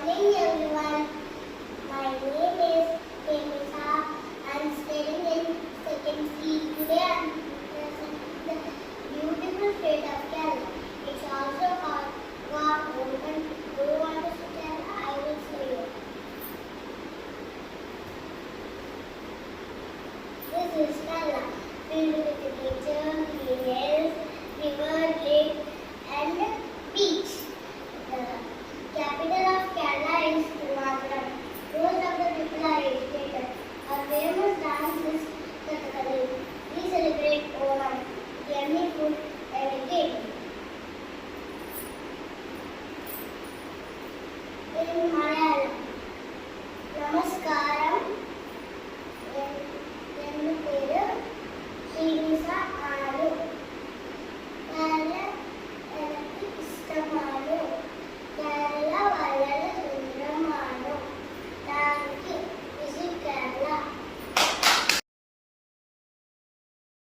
morning everyone. My name is Kemisa. I am studying in second C. Today I am presenting the beautiful state of Kerala. It's also called God Open. Do you want to tell? I will show you. This is Kerala, filled with nature, green hills, river, lake, and beach. The capital of Kerala is Trivandrum. Most of the people are educated. Our famous dance is Kathakali. We celebrate Onam, yummy food, and game. In Malayalam, Namaskaram. Then the Peru, Srinisa